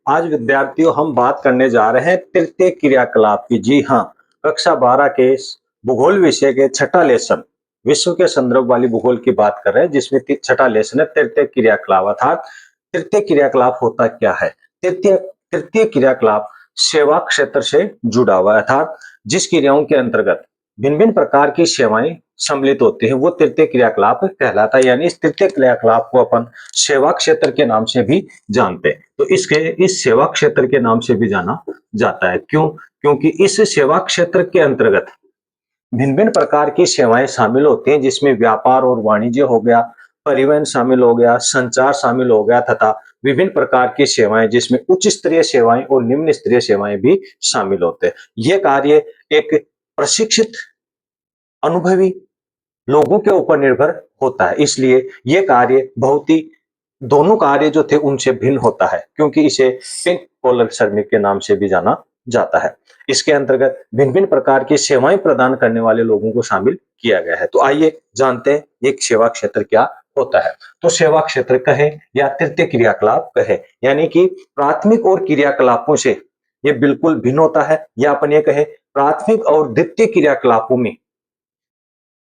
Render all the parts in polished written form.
आज विद्यार्थियों हम बात करने जा रहे हैं तृतीय क्रियाकलाप की। जी हाँ, कक्षा 12 के भूगोल विषय के छठा लेसन विश्व के संदर्भ वाली भूगोल की बात कर रहे हैं, जिसमें छठा लेसन है तृतीय क्रियाकलाप। अर्थात तृतीय क्रियाकलाप होता क्या है? तृतीय तृतीय क्रियाकलाप सेवा क्षेत्र से जुड़ा हुआ है, अर्थात जिस क्रियाओं के अंतर्गत भिन्न भिन्न प्रकार की सेवाएं सम्मिलित होती है वो तृतीय क्रियाकलाप कहलाता है। यानी इस तृतीय क्रियाकलाप को अपन सेवा क्षेत्र के नाम से भी जानते हैं। तो इसके इस सेवा क्षेत्र के नाम से भी जाना जाता है। क्यों? क्योंकि इस सेवा क्षेत्र के अंतर्गत भिन्न भिन्न प्रकार की सेवाएं शामिल होती हैं, जिसमें व्यापार और वाणिज्य हो गया, परिवहन शामिल हो गया, संचार शामिल हो गया तथा विभिन्न प्रकार की सेवाएं जिसमें उच्च स्तरीय सेवाएं और निम्न स्तरीय सेवाएं भी शामिल होते हैं। ये कार्य एक प्रशिक्षित अनुभवी लोगों के ऊपर निर्भर होता है, इसलिए ये कार्य बहुत ही दोनों कार्य जो थे उनसे भिन्न होता है, क्योंकि इसे पिंक कॉलर श्रमिक के नाम से भी जाना जाता है। इसके अंतर्गत भिन्न भिन्न प्रकार की सेवाएं प्रदान करने वाले लोगों को शामिल किया गया है। तो आइए जानते हैं एक सेवा क्षेत्र क्या होता है। तो सेवा क्षेत्र कहे या तृतीय क्रियाकलाप कहे, यानी कि प्राथमिक और क्रियाकलापों से ये बिल्कुल भिन्न होता है, या अपन ये कहे प्राथमिक और द्वितीय क्रियाकलापों में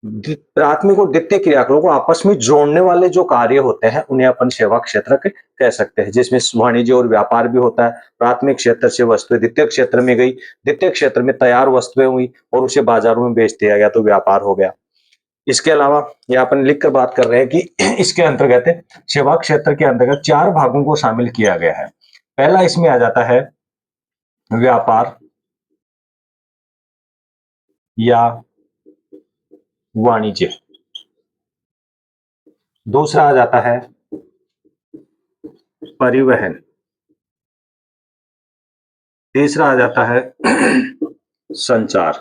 प्राथमिक और द्वितीय क्रियाकलापों को आपस में जोड़ने वाले जो कार्य होते हैं उन्हें अपन सेवा क्षेत्र कह सकते हैं, जिसमें वाणिज्य और व्यापार भी होता है। प्राथमिक क्षेत्र से वस्तुएं द्वितीय क्षेत्र में गई, द्वितीय क्षेत्र में तैयार वस्तुएं हुई और उसे बाजारों में बेच दिया गया, तो व्यापार हो गया। इसके अलावा यह अपन लिख कर बात कर रहे हैं कि इसके अंतर्गत सेवा क्षेत्र के अंतर्गत चार भागों को शामिल किया गया है। पहला इसमें आ जाता है व्यापार या वाणिज्य। दूसरा आ जाता है परिवहन। तीसरा आ जाता है संचार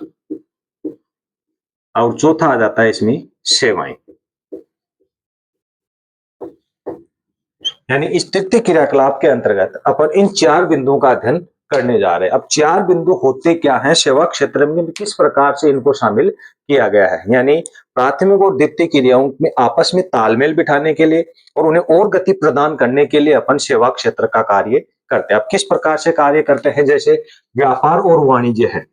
और चौथा आ जाता है इसमें सेवाएं। यानी इस तृतीय क्रियाकलाप के अंतर्गत अपन इन चार बिंदुओं का अध्ययन करने जा रहे हैं। अब चार बिंदु होते क्या हैं, सेवा क्षेत्र में किस प्रकार से इनको शामिल किया गया है, यानी प्राथमिक और द्वितीय क्रियाओं में आपस में तालमेल बिठाने के लिए और उन्हें और गति प्रदान करने के लिए अपन सेवा क्षेत्र का कार्य करते हैं। अब किस प्रकार से कार्य करते हैं, जैसे व्यापार और वाणिज्य है,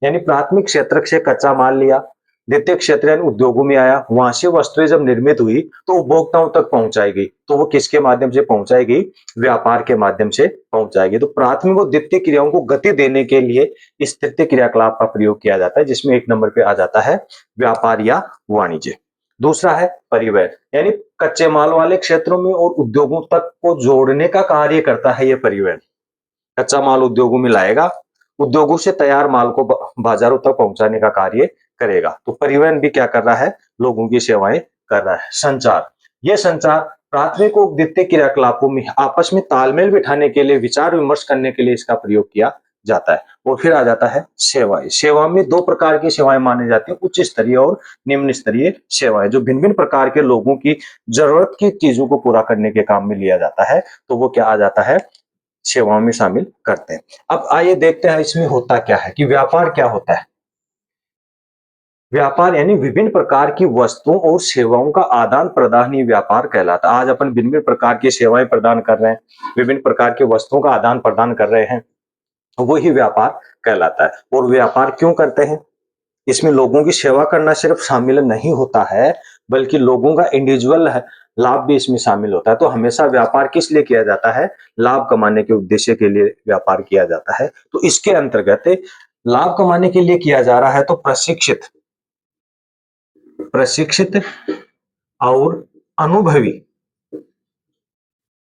यानी प्राथमिक क्षेत्र से कच्चा माल लिया, द्वितीय क्षेत्र यानी उद्योगों में आया, वहां से वस्तुएं जब निर्मित हुई तो उपभोक्ताओं तक पहुंचाएगी, तो वो किसके माध्यम से पहुंचाएगी? व्यापार के माध्यम से पहुंचाएगी। तो प्राथमिक और द्वितीय क्रियाओं को गति देने के लिए इस तृतीय क्रियाकलाप का प्रयोग किया जाता है, जिसमें एक नंबर पे आ जाता है व्यापार या वाणिज्य। दूसरा है परिवहन, यानी कच्चे माल वाले क्षेत्रों में और उद्योगों तक को जोड़ने का कार्य करता है यह परिवहन। कच्चा माल उद्योगों में लाएगा, उद्योगों से तैयार माल को बाजारों तक पहुंचाने का कार्य करेगा। तो परिवहन भी क्या कर रहा है? लोगों की सेवाएं कर रहा है। संचार, यह संचार प्राथमिक और द्वितीय क्रियाकलापों में आपस में तालमेल बिठाने के लिए, विचार विमर्श करने के लिए इसका प्रयोग किया जाता है। और फिर आ जाता है सेवाएं। सेवा में दो प्रकार की सेवाएं मानी जाती है, उच्च स्तरीय और निम्न स्तरीय सेवाएं, जो भिन्न भिन्न प्रकार के लोगों की जरूरत की चीजों को पूरा करने के काम में लिया जाता है, तो वो क्या आ जाता है? सेवाओं में शामिल करते हैं। अब आइए देखते हैं इसमें होता क्या है, कि व्यापार क्या होता है। व्यापार यानी विभिन्न प्रकार की वस्तुओं और सेवाओं का आदान प्रदान ही व्यापार कहलाता है। आज अपन विभिन्न प्रकार की सेवाएं प्रदान कर रहे हैं, विभिन्न प्रकार की वस्तुओं का आदान प्रदान कर रहे हैं, वही व्यापार कहलाता है। और व्यापार क्यों करते हैं? इसमें लोगों की सेवा करना सिर्फ शामिल नहीं होता है, बल्कि लोगों का इंडिविजुअल लाभ भी इसमें शामिल होता है। तो हमेशा व्यापार किस लिए किया जाता है? लाभ कमाने के उद्देश्य के लिए व्यापार किया जाता है। तो इसके अंतर्गत लाभ कमाने के लिए किया जा रहा है, तो प्रशिक्षित प्रशिक्षित और अनुभवी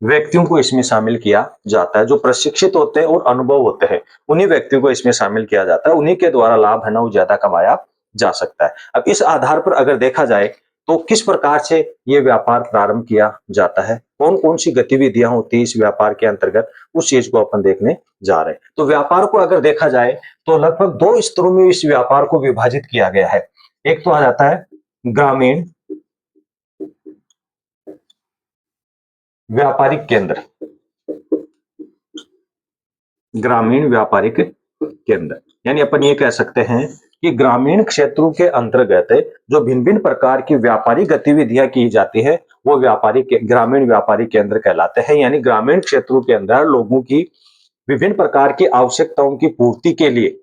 व्यक्तियों को इसमें शामिल किया जाता है। जो प्रशिक्षित होते हैं और अनुभव होते हैं, उन्हीं व्यक्तियों को इसमें शामिल किया जाता है। उन्हीं के द्वारा लाभ है ना वो ज्यादा कमाया जा सकता है। अब इस आधार पर अगर देखा जाए तो किस प्रकार से ये व्यापार प्रारंभ किया जाता है, कौन कौन सी गतिविधियां होती है इस व्यापार के अंतर्गत, उस चीज को अपन देखने जा रहे हैं। तो व्यापार को अगर देखा जाए तो लगभग दो स्तरों में इस व्यापार को विभाजित किया गया है। एक तो आ जाता है ग्रामीण व्यापारिक केंद्र, ग्रामीण व्यापारिक केंद्र, यानी अपन ये कह सकते हैं कि ग्रामीण क्षेत्रों के अंतर्गत जो भिन्न भिन्न प्रकार की व्यापारिक गतिविधियां की जाती है वो ग्रामीण व्यापारिक केंद्र कहलाते हैं। यानी ग्रामीण क्षेत्रों के अंदर लोगों की विभिन्न प्रकार की आवश्यकताओं की पूर्ति के लिए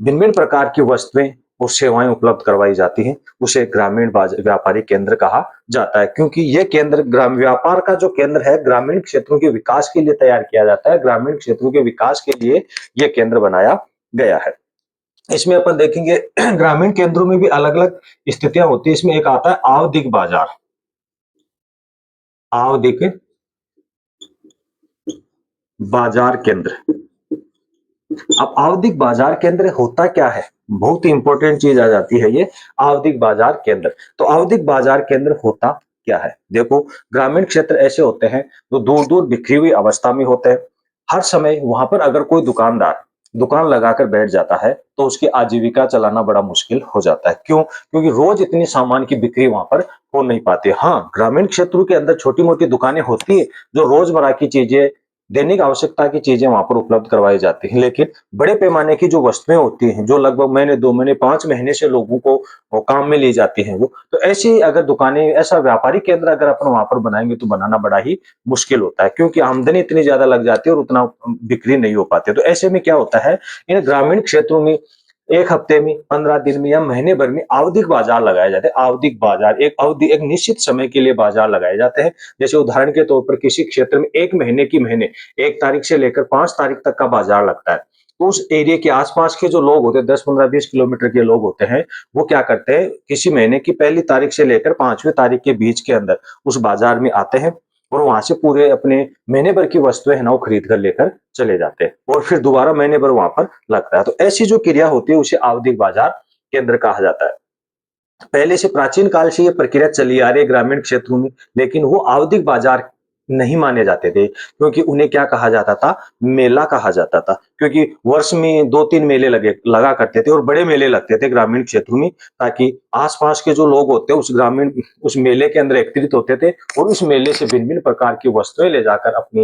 भिन्न-भिन्न प्रकार की वस्तुएँ और सेवाएँ उपलब्ध करवाई जाती हैं, उसे ग्रामीण व्यापारिक केंद्र कहा जाता है। क्योंकि ये केंद्र ग्राम व्यापार का जो केंद्र है, ग्रामीण क्षेत्रों के विकास के लिए तैयार किया जाता है, ग्रामीण क्षेत्रों के विकास के लिए ये केंद्र बनाया गया है। इसमें अपन देखेंगे ग्रामीण केंद्रों में भी अलग-अलग स्थितियाँ होती हैं, इसमें एक आता है आवधिक बाजार। आवधिक बाजार केंद्र। अब आवधिक बाजार केंद्र होता क्या है? बहुत ही इंपॉर्टेंट चीज आ जाती है ये आवधिक बाजार केंद्र। तो आवधिक बाजार केंद्र होता क्या है? देखो, ग्रामीण क्षेत्र ऐसे होते हैं जो दूर-दूर बिखरी हुई अवस्था में होते हैं। हर समय वहां पर अगर कोई दुकानदार दुकान लगाकर बैठ जाता है तो उसकी आजीविका चलाना बड़ा मुश्किल हो जाता है। क्यों? क्योंकि रोज इतनी सामान की बिक्री वहां पर हो नहीं पाती। हाँ, ग्रामीण क्षेत्रों के अंदर छोटी-मोटी दुकानें होती है जो रोजमर्रा की चीजें, दैनिक आवश्यकता की चीजें वहां पर उपलब्ध करवाई जाती हैं, लेकिन बड़े पैमाने की जो वस्तुएं होती हैं, जो लगभग महीने, 2 महीने, 5 महीने से लोगों को वो काम में ली जाती हैं वो, तो ऐसी अगर दुकानें, ऐसा व्यापारिक केंद्र अगर अपन वहां पर बनाएंगे तो बनाना बड़ा ही मुश्किल होता है, क्योंकि आमदनी इतनी ज्यादा लग जाती है और उतना बिक्री नहीं हो पाती। तो ऐसे में क्या होता है, इन ग्रामीण क्षेत्रों में 1 हफ्ते में, 15 दिन में या महीने भर में आवधिक बाजार लगाए जाते हैं। आवधिक बाजार एक अवधि, एक निश्चित समय के लिए बाजार लगाए जाते हैं। जैसे उदाहरण के तौर पर किसी क्षेत्र में 1 महीने की महीने 1 तारीख से लेकर 5 तारीख तक का बाजार लगता है। तो उस एरिया के आसपास के जो लोग होते हैं, 10, 15, 20 किलोमीटर के लोग होते हैं, वो क्या करते हैं, किसी महीने की पहली तारीख से लेकर 5वीं तारीख के बीच के अंदर उस बाजार में आते हैं और वहां से पूरे अपने महीने भर की वस्तुएं है ना वो खरीद कर लेकर चले जाते हैं और फिर दोबारा महीने भर वहां पर लगता है। तो ऐसी जो क्रिया होती है उसे आवधिक बाजार केंद्र कहा जाता है। पहले से प्राचीन काल से ये प्रक्रिया चली आ रही है ग्रामीण क्षेत्रों में, लेकिन वो आवधिक बाजार नहीं माने जाते थे, क्योंकि उन्हें क्या कहा जाता था, मेला कहा जाता था। क्योंकि वर्ष में 2-3 मेले लगा करते थे और बड़े मेले लगते थे ग्रामीण क्षेत्रों में, ताकि आसपास के जो लोग होते हैं उस मेले के अंदर एकत्रित होते थे और उस मेले से भिन्न भिन्न प्रकार की वस्तुएं ले जाकर अपनी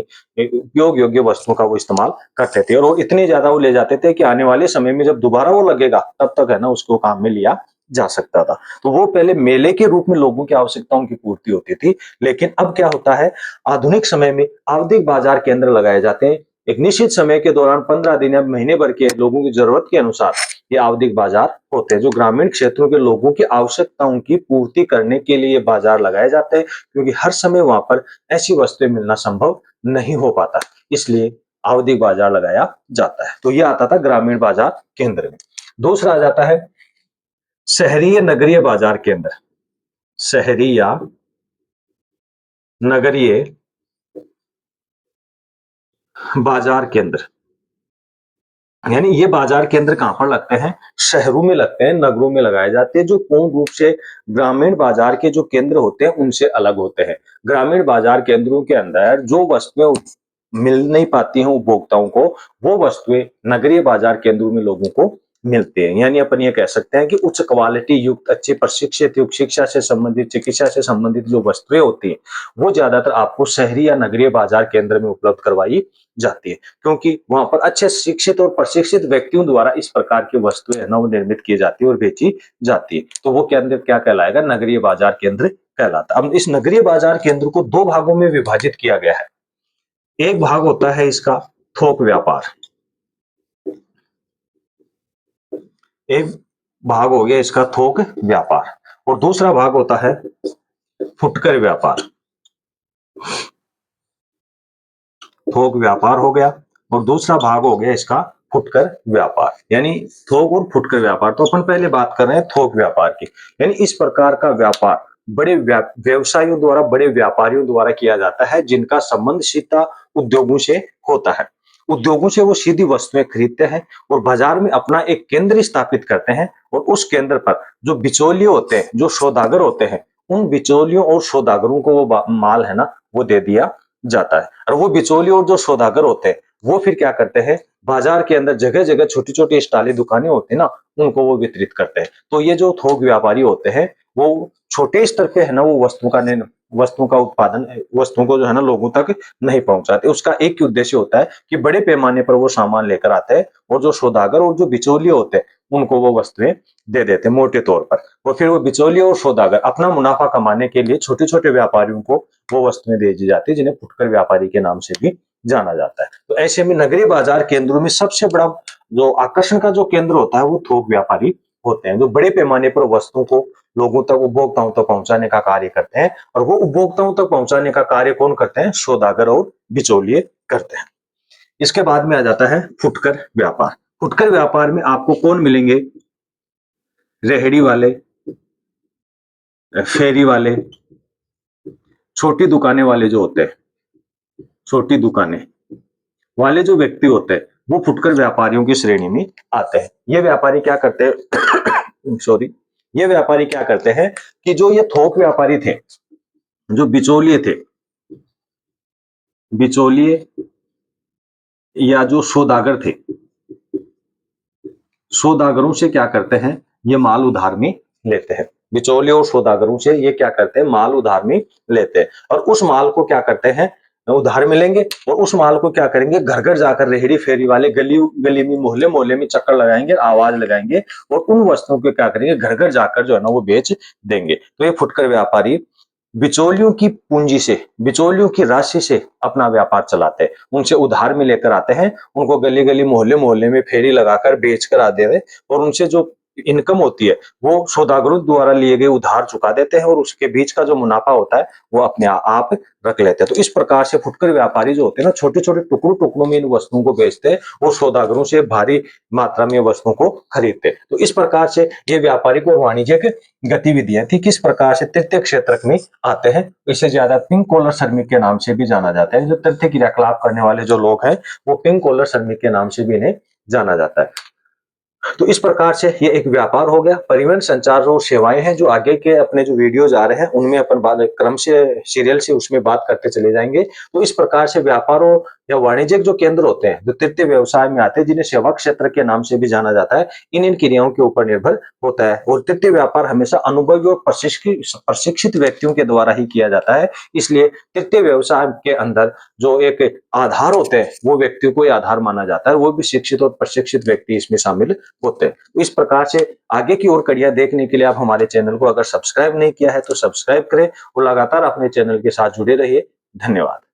उपयोग योग्य वस्तुओं का वो इस्तेमाल करते थे, और वो इतने ज्यादा वो ले जाते थे कि आने वाले समय में जब दोबारा वो लगेगा तब तक है ना उसको काम में लिया जा सकता था। तो वो पहले मेले के रूप में लोगों की आवश्यकताओं की पूर्ति होती थी, लेकिन अब क्या होता है, आधुनिक समय में आवधिक बाजार केंद्र लगाए जाते हैं। एक निश्चित समय के दौरान 15 दिन या महीने भर के लोगों की जरूरत के अनुसार ये आवधिक बाजार होते हैं, जो ग्रामीण क्षेत्रों के लोगों की आवश्यकताओं की पूर्ति करने के लिए बाजार लगाए जाते हैं, क्योंकि हर समय वहां पर ऐसी वस्तुएं मिलना संभव नहीं हो पाता, इसलिए आवधिक बाजार लगाया जाता है। तो ये आता था ग्रामीण बाजार केंद्र में। दूसरा आ जाता है शहरी या नगरीय बाजार केंद्र। शहरी या नगरीय बाजार केंद्र, यानी ये बाजार केंद्र कहां पर लगते हैं, शहरों में लगते हैं, नगरों में लगाए जाते हैं, जो पूर्ण रूप से ग्रामीण बाजार के जो केंद्र होते हैं उनसे अलग होते हैं। ग्रामीण बाजार केंद्रों के अंदर जो वस्तुएं मिल नहीं पाती हैं उपभोक्ताओं को, वो वस्तुएं नगरीय बाजार केंद्रों में लोगों को मिलती हैं। यानी अपन ये कह सकते हैं कि उच्च क्वालिटी युक्त, अच्छे प्रशिक्षित युक्त, शिक्षा से संबंधित, चिकित्सा से संबंधित जो वस्तुएं होती हैं वो ज्यादातर आपको शहरी या नगरीय बाजार केंद्र में उपलब्ध करवाई जाती है, क्योंकि वहां पर अच्छे शिक्षित और प्रशिक्षित व्यक्तियों द्वारा इस प्रकार की वस्तुएं है ना वो निर्मित की जाती है और बेची जाती है। तो वो केंद्र क्या कहलाएगा, नगरीय बाजार केंद्र कहलाता है। अब इस नगरीय बाजार केंद्र को 2 भागों में विभाजित किया गया है। एक भाग होता है इसका थोक व्यापार, एक भाग हो गया इसका थोक व्यापार, और दूसरा भाग होता है फुटकर व्यापार। थोक व्यापार हो गया और दूसरा भाग हो गया इसका फुटकर व्यापार, यानी थोक और फुटकर व्यापार। तो अपन पहले बात कर रहे हैं थोक व्यापार की, यानी इस प्रकार का व्यापार बड़े व्यवसायियों द्वारा, बड़े व्यापारियों द्वारा किया जाता है, जिनका संबंध सीधा उद्योगों से होता है। उद्योगों से वो सीधी वस्तुएं खरीदते हैं और बाजार में अपना एक केंद्र स्थापित करते हैं, और उस केंद्र पर जो बिचौलिए होते हैं, जो सौदागर होते हैं, उन बिचौलियों और सौदागरों को वो माल है ना वो दे दिया जाता है। और वो बिचौलिए और जो सौदागर होते हैं वो फिर क्या करते हैं, बाजार के अंदर जगह जगह छोटी छोटी स्टाली दुकानें होती है ना उनको वो वितरित करते हैं। तो ये जो थोक व्यापारी होते हैं वो छोटे स्तर पे है ना वो वस्तुओं का उत्पादन, वस्तुओं को जो है ना लोगों तक नहीं पहुंचाते। उसका एक ही उद्देश्य होता है कि बड़े पैमाने पर वो सामान लेकर आते हैं और जो सौदागर और जो बिचौलिए होते हैं उनको वो वस्तुएं दे देते हैं मोटे तौर पर, और फिर वो बिचौलिए और सौदागर अपना मुनाफा कमाने के लिए छोटे छोटे व्यापारियों को वो वस्तुएं दे दी जाती है, जिन्हें फुटकर व्यापारी के नाम से भी जाना जाता है। तो ऐसे में नगरीय बाजार केंद्रों में सबसे बड़ा जो आकर्षण का जो केंद्र होता है वो थोक व्यापारी होते हैं, जो बड़े पैमाने पर वस्तुओं को लोगों तक, उपभोक्ताओं तक पहुंचाने का कार्य करते हैं। और वो उपभोक्ताओं तक पहुंचाने का कार्य कौन करते हैं? सौदागर और बिचौलिए करते हैं। इसके बाद में आ जाता है फुटकर व्यापार। फुटकर व्यापार में आपको कौन मिलेंगे? रेहड़ी वाले, फेरी वाले, छोटी दुकानें वाले जो होते हैं, छोटी दुकानें वाले जो व्यक्ति होते हैं वो फुटकर व्यापारियों की श्रेणी में आते हैं। ये व्यापारी क्या करते हैं सॉरी, ये व्यापारी क्या करते हैं कि जो ये थोक व्यापारी थे, जो बिचौलिए थे, बिचौलिए या जो सौदागर थे, सौदागरों से क्या करते हैं? ये माल उधार में लेते हैं। बिचौलिए और सौदागरों से ये क्या करते हैं? माल उधार में लेते हैं और उस माल को क्या करते हैं? उधार में लेंगे और उस माल को क्या करेंगे? घर घर जाकर रेहड़ी फेरी वाले गली गली में, मोहल्ले मोहल्ले में चक्कर लगाएंगे, आवाज लगाएंगे और उन वस्तुओं को क्या करेंगे? घर घर जाकर जो है ना वो बेच देंगे। तो ये फुटकर व्यापारी बिचौलियों की पूंजी से, बिचौलियों की राशि से अपना व्यापार चलाते हैं। उनसे उधार में लेकर आते हैं, उनको गली गली, मोहल्ले मोहल्ले में फेरी लगाकर बेच कर आते हैं और उनसे जो इनकम होती है वो सौदागरों द्वारा लिए गए उधार चुका देते हैं और उसके बीच का जो मुनाफा होता है वो अपने आप रख लेते हैं। तो इस प्रकार से फुटकर व्यापारी जो होते हैं ना, छोटे छोटे टुकड़ों टुकड़ों में इन वस्तुओं को बेचते हैं और सौदागरों से भारी मात्रा में वस्तुओं को खरीदते हैं। तो इस प्रकार से ये व्यापारिक और वाणिज्यिक गतिविधियां थी, किस प्रकार से तृतीय क्षेत्र में आते हैं। इससे ज्यादा पिंक कॉलर श्रमिक के नाम से भी जाना जाता है। जो तृतीय क्रियाकलाप करने वाले जो लोग हैं वो पिंक कॉलर श्रमिक के नाम से भी इन्हें जाना जाता है। तो इस प्रकार से ये एक व्यापार हो गया। परिवहन, संचार और सेवाएं हैं, जो आगे के अपने जो वीडियोज आ रहे हैं उनमें अपन बात क्रम से, सीरियल से उसमें बात करते चले जाएंगे। तो इस प्रकार से व्यापारों या वाणिज्यिक जो केंद्र होते हैं, जो तृतीय व्यवसाय में आते हैं, जिन्हें सेवा क्षेत्र के नाम से भी जाना जाता है, इन क्रियाओं के ऊपर निर्भर होता है। और तृतीय व्यापार हमेशा अनुभवी और प्रशिक्षित व्यक्तियों के द्वारा ही किया जाता है। इसलिए तृतीय व्यवसाय के अंदर जो एक आधार होते हैं वो व्यक्ति को आधार माना जाता है, वो भी शिक्षित और प्रशिक्षित व्यक्ति इसमें शामिल होते हैं। तो इस प्रकार से आगे की और कड़ियां देखने के लिए आप हमारे चैनल को अगर सब्सक्राइब नहीं किया है तो सब्सक्राइब करें और लगातार अपने चैनल के साथ जुड़े रहिए। धन्यवाद।